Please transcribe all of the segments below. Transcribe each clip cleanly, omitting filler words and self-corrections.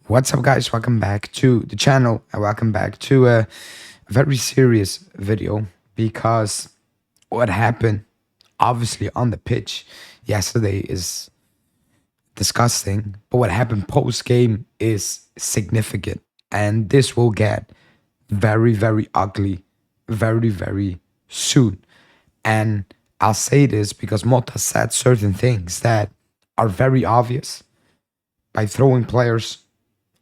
What's up, guys? Welcome back to the channel and welcome back to a very serious video because what happened obviously on the pitch yesterday is disgusting, but what happened post game is significant, and this will get very, very ugly very, very soon. And I'll say this because Motta said certain things that are very obvious by throwing players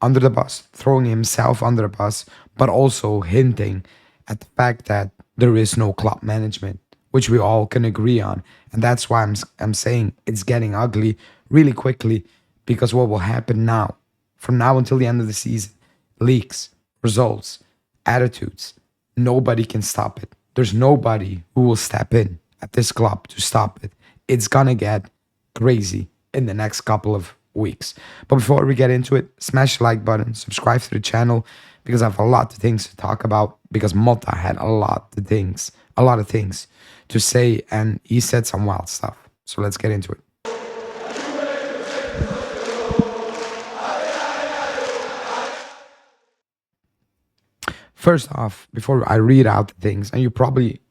under the bus, throwing himself under the bus, but also hinting at the fact that there is no club management, which we all can agree on. And that's why I'm saying it's getting ugly really quickly, because what will happen now, from now until the end of the season, leaks, results, attitudes, nobody can stop it. There's nobody who will step in at this club to stop it. It's gonna get crazy in the next couple of weeks. But before we get into it, smash the like button, subscribe to the channel, because I have a lot of things to talk about, because Motta had a lot of things to say, and he said some wild stuff. So let's get into it. First off, before I read out the things, and you probably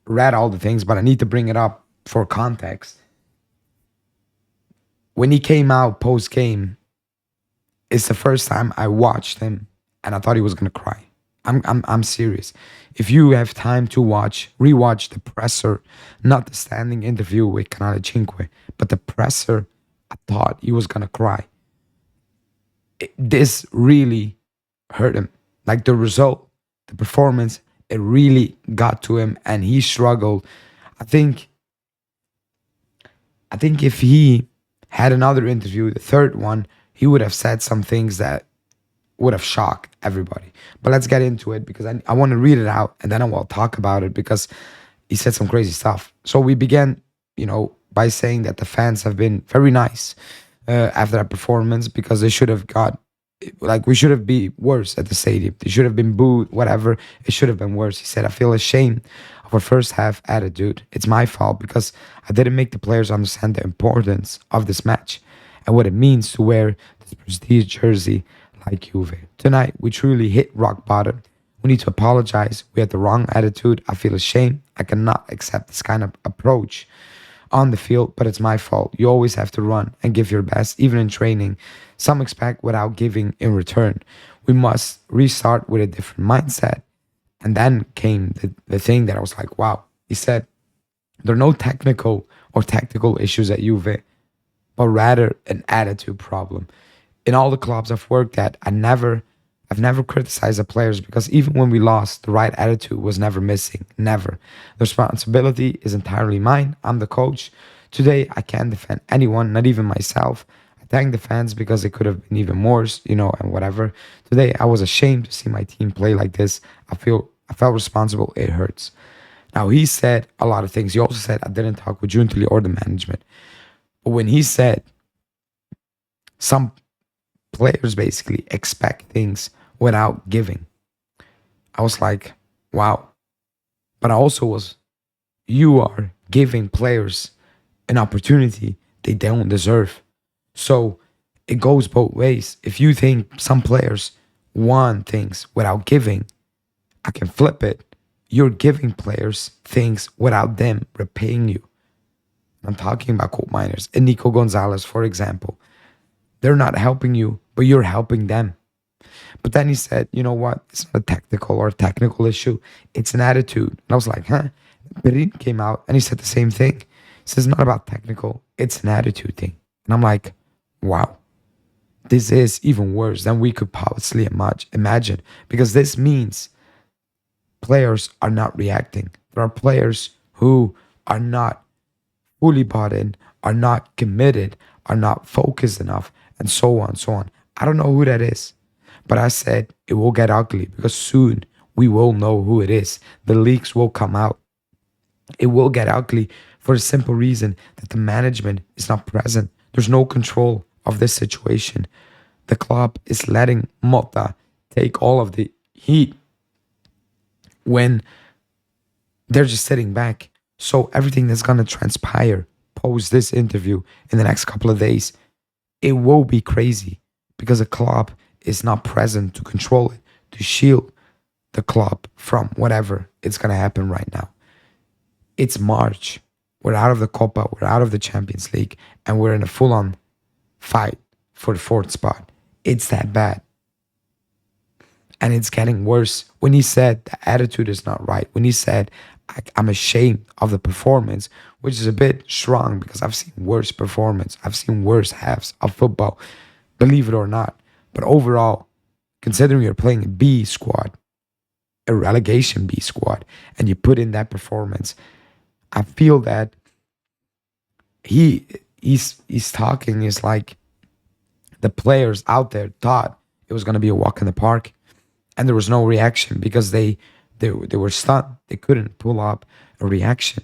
read all the things, but I need to bring it up for context. When he came out post-game, it's the first time I watched him and I thought he was gonna cry. I'm serious. If you have time to rewatch the presser, not the standing interview with Canale 5, but the presser, I thought he was gonna cry. This really hurt him. Like the result, the performance, it really got to him and he struggled. I think if he had another interview, the third one, he would have said some things that would have shocked everybody. But let's get into it, because I want to read it out and then I will talk about it, because he said some crazy stuff. So we began, by saying that the fans have been very nice after that performance, because they should have we should have been worse at the stadium. They should have been booed, whatever. It should have been worse. He said, I feel ashamed of our first half attitude. It's my fault because I didn't make the players understand the importance of this match and what it means to wear this prestige jersey like Juve. Tonight, we truly hit rock bottom. We need to apologize. We had the wrong attitude. I feel ashamed. I cannot accept this kind of approach on the field, but it's my fault. You always have to run and give your best, even in training. Some expect without giving in return. We must restart with a different mindset. And then came the thing that I was like, wow. He said, there are no technical or tactical issues at Juve, but rather an attitude problem. In all the clubs I've worked at, I've never criticized the players, because even when we lost, the right attitude was never missing. Never. The responsibility is entirely mine. I'm the coach. Today, I can't defend anyone, not even myself. I thank the fans because it could have been even worse, and whatever. Today, I was ashamed to see my team play like this. I felt responsible. It hurts. Now, he said a lot of things. He also said, I didn't talk with Giuntoli or the management. But when he said some players basically expect things without giving, I was like, wow. But I also you are giving players an opportunity they don't deserve. So it goes both ways. If you think some players want things without giving, I can flip it. You're giving players things without them repaying you. I'm talking about coal miners and Nico Gonzalez, for example. They're not helping you, but you're helping them. But then he said, you know what? It's not a technical or technical issue. It's an attitude. And I was like, huh? Perin came out and he said the same thing. He says, it's not about technical. It's an attitude thing. And I'm like, wow. This is even worse than we could possibly imagine. Because this means players are not reacting. There are players who are not fully bought in, are not committed, are not focused enough, and so on, so on. I don't know who that is. But I said it will get ugly, because soon we will know who it is. The leaks will come out. It will get ugly for the simple reason that the management is not present. There's no control of this situation. The club is letting Motta take all of the heat when they're just sitting back. So everything that's going to transpire post this interview in the next couple of days, it will be crazy. because the club is not present to control it, to shield the club from whatever it's going to happen right now. It's March. We're out of the Copa, we're out of the Champions League, and we're in a full-on fight for the fourth spot. It's that bad. And it's getting worse. When he said the attitude is not right, when he said, I'm ashamed of the performance, which is a bit strong because I've seen worse performance. I've seen worse halves of football, believe it or not. But overall, considering you're playing a B squad, a relegation B squad, and you put in that performance, I feel that he's talking is like the players out there thought it was gonna be a walk in the park, and there was no reaction because they were stunned. They couldn't pull up a reaction.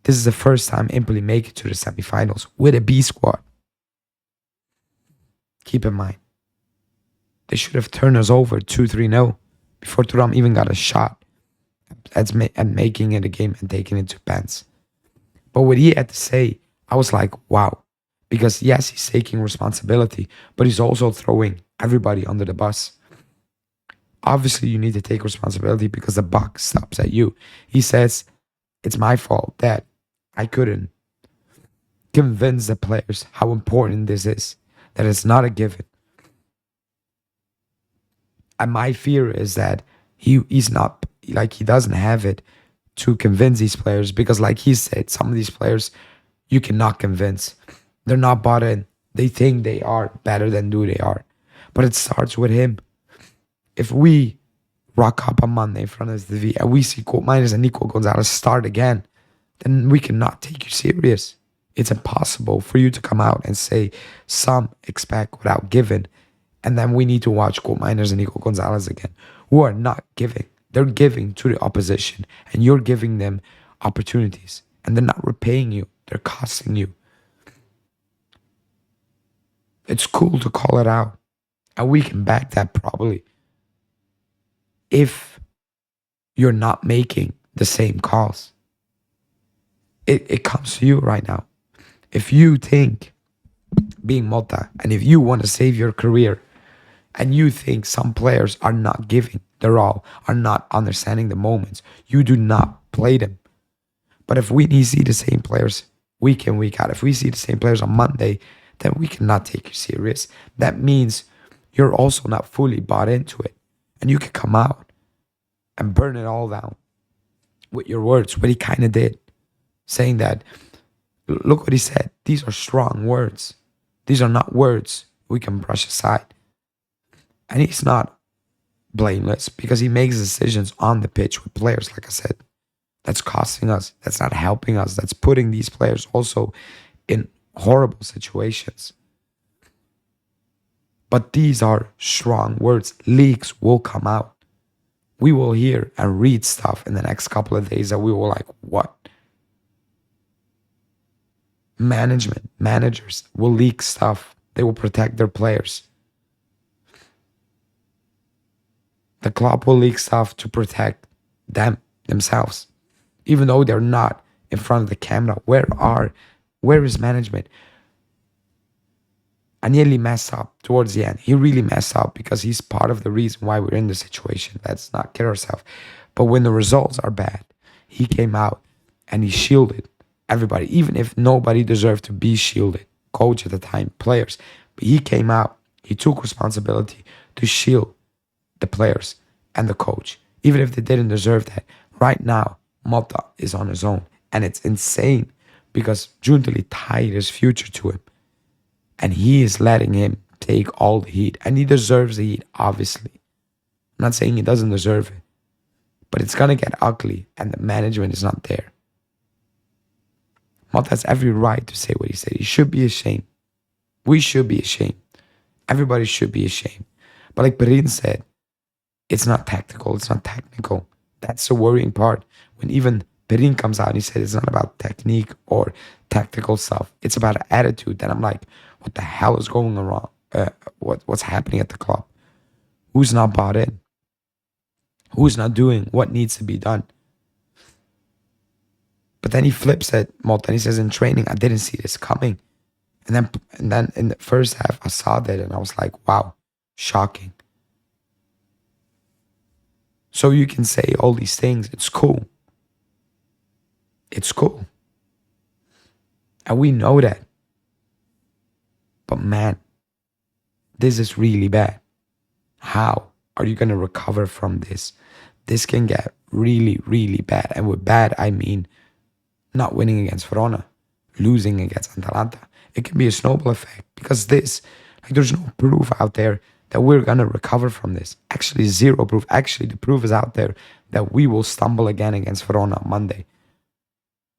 This is the first time Empoli make it to the semifinals with a B squad. Keep in mind, they should have turned us over 2-3-0 before Thuram even got a shot at making it a game and taking it to pens. But what he had to say, I was like, wow. Because yes, he's taking responsibility, but he's also throwing everybody under the bus. Obviously, you need to take responsibility because the buck stops at you. He says, it's my fault that I couldn't convince the players how important this is, that it's not a given. And my fear is that he's not, like, he doesn't have it to convince these players because, like he said, some of these players you cannot convince. They're not bought in. They think they are better than who they are. But it starts with him. If we rock up on Monday in front of the TV and we see Miners and Nico Gonzalez start again, then we cannot take you serious. It's impossible for you to come out and say some expect without giving, and then we need to watch Miners and Nico Gonzalez again, who are not giving. They're giving to the opposition, and you're giving them opportunities, and they're not repaying you. They're costing you. It's cool to call it out, and we can back that probably. If you're not making the same calls, it comes to you right now. If you think being Motta, and if you want to save your career, and you think some players are not giving their all, are not understanding the moments, you do not play them. But if we see the same players week in, week out, if we see the same players on Monday, then we cannot take you serious. That means you're also not fully bought into it. And you can come out and burn it all down with your words, what he kind of did. Saying that, look what he said. These are strong words. These are not words we can brush aside. And he's not blameless because he makes decisions on the pitch with players, like I said. That's costing us. That's not helping us. That's putting these players also in horrible situations. But these are strong words. Leaks will come out. We will hear and read stuff in the next couple of days that we will like, what? Managers will leak stuff. They will protect their players. The club will leak stuff to protect themselves. Even though they're not in front of the camera. Where is management? Agnelli messed up towards the end. He really messed up because he's part of the reason why we're in this situation. Let's not kid ourselves. But when the results are bad, he came out and he shielded everybody, even if nobody deserved to be shielded. Coach at the time, players. But he came out. He took responsibility to shield the players and the coach, even if they didn't deserve that. Right now, Motta is on his own. And it's insane because Giuntoli tied his future to him. And he is letting him take all the heat. And he deserves the heat, obviously. I'm not saying he doesn't deserve it. But it's going to get ugly and the management is not there. Motta has every right to say what he said. He should be ashamed. We should be ashamed. Everybody should be ashamed. But like Perin said, it's not tactical. It's not technical. That's the worrying part. When even Perin comes out and he said it's not about technique or tactical stuff. It's about an attitude. And I'm like, what the hell is going wrong? What's happening at the club? Who's not bought in? Who's not doing what needs to be done? But then he flips at Motta and he says, in training, I didn't see this coming. And then in the first half, I saw that and I was like, wow, shocking. So you can say all these things. It's cool. It's cool. And we know that. But man, this is really bad. How are you going to recover from this? This can get really, really bad. And with bad, I mean not winning against Verona, losing against Atalanta. It can be a snowball effect because there's no proof out there that we're going to recover from this. Actually, zero proof. Actually, the proof is out there that we will stumble again against Verona on Monday.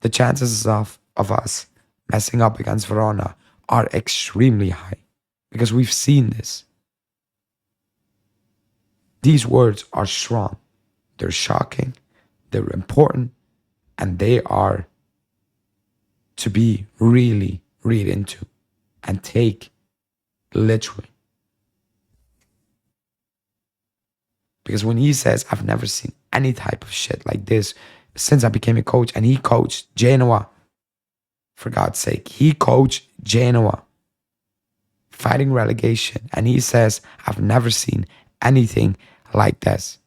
The chances of us messing up against Verona are extremely high because we've seen this. These words are strong. They're shocking. They're important. And they are to be really read into and take literally. Because when he says, I've never seen any type of shit like this since I became a coach, and he coached Genoa, for God's sake, he coached Genoa, fighting relegation, and he says, I've never seen anything like this.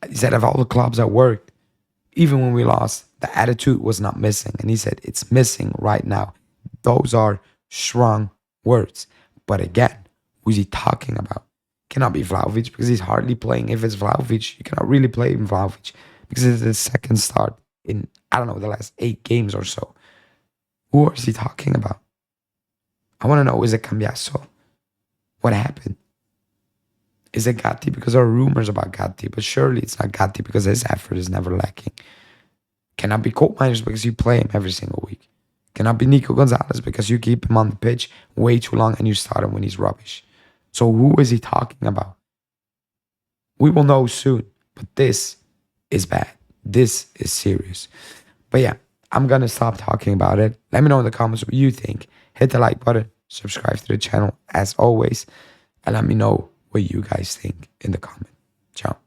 He said, of all the clubs I worked, even when we lost, the attitude was not missing. And he said, it's missing right now. Those are strong words. But again, who's he talking about? Cannot be Vlahovic because he's hardly playing. If it's Vlahovic, you cannot really play him Vlahovic because it's his second start in, I don't know, the last 8 games or so. Who is he talking about? I want to know, is it Cambiasso? What happened? Is it Gatti? Because there are rumors about Gatti, but surely it's not Gatti because his effort is never lacking. Cannot be Koopmeiners because you play him every single week. Cannot be Nico Gonzalez because you keep him on the pitch way too long and you start him when he's rubbish. So who is he talking about? We will know soon, but this is bad. This is serious. But yeah, I'm going to stop talking about it. Let me know in the comments what you think. Hit the like button, subscribe to the channel as always, and let me know what you guys think in the comment. Ciao.